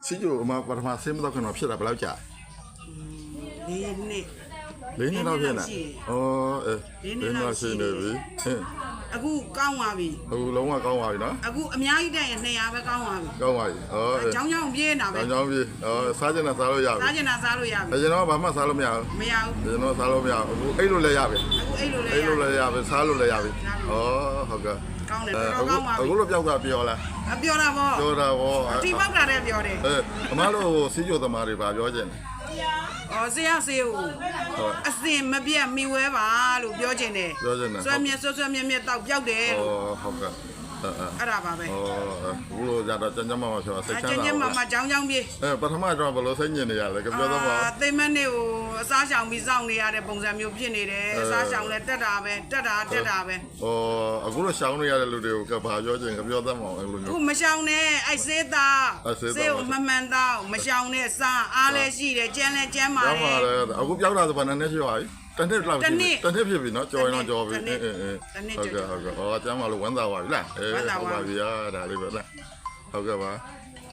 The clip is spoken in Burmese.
စီကျိုအမပထမဆင်းမတော့ကျွန်တော်ဖြစ်တာဘယ်လောက်ကြာလေးနှစ်လေးနှစ်တော့ဖြစ်နေဩလေးနှစ်တော့ရှိနေပြီအခုကောင်းပါပြီအခုလုံးဝကောင်းပါပြီနော်အခုအများကြီးတက်ရင်200ပဲကောင်းပါပြီကောင်းပါပြီအကြောင်းပြေးနေတာပဲအကြောင်းပြေးစားကျင်တာစားလို့ရပြီစားကျင်တာစားလို့ရပြီကျွန်တော်ဘာမှစားလို့မရဘူးမရဘူးကျွန်တော်စားလို့မရဘူးအခုအိတ်လို့လည်းရပြီအခုအိတ်လို့လည်းရပြီစားလို့လည်းရပြီဟုတ်ကဲ့ကောင်းတယ်တော့ကောင်းပါပြီအခုလိုပြောက်တာပြောလားပြောတာပေါ့ဒီပေါက်တာလည်းပြောတယ်အမတို့စီကျိုသမားတွေဗာပြောချင်တယ်ဆရာဆေးကိုအစင်မပြတ်မိဝဲပါလို့ပြောချင်တယ်ဆွဲမြက်တောက်ပြောက်တယ်ဟုတ်ကဲ့အဲ့ဒါပါပဲဘူးလို့ကြတော့ကျန်ကျမမပြောစိတ်ချမ်းသာကျန်မကြောင်းပြေးပထမတော့ဘယ်လိုစိတ်ညစ်နေရလဲပြောတော့ပါသိမနဲ့ကိုအစားရှောင်ပြီးစောင့်နေရတဲ့ပုံစံမျိုးဖြစ်နေတယ်အစားရှောင်လဲတက်တာပဲအခုလိုရှောင်နေရတဲ့လူတွေကိုဘာပြောချင်ပြောသမောအဲ့လိုမျိုးအခုမရှောင်နဲ့အဲ့ဆေးသားဆေးကိုမမှန်တော့မရှောင်နဲ့စားအားလဲရှိတယ်ကျန်းလဲကျန်းပါတယ်အခုပြောက်တာဆိုဘာနဲ့ရှိပါ့တနေ့လောက်တနေ့ဖြစ်ပြီနော်ကြော်ရင်တော့ကြော်ပြီဟုတ်ကဲ့ကျမ်းပါလို့ဝမ်းသာပါပြီလားဝမ်းသာပါပြီဒါလေးပဲလားဟုတ်ကဲ့ပါ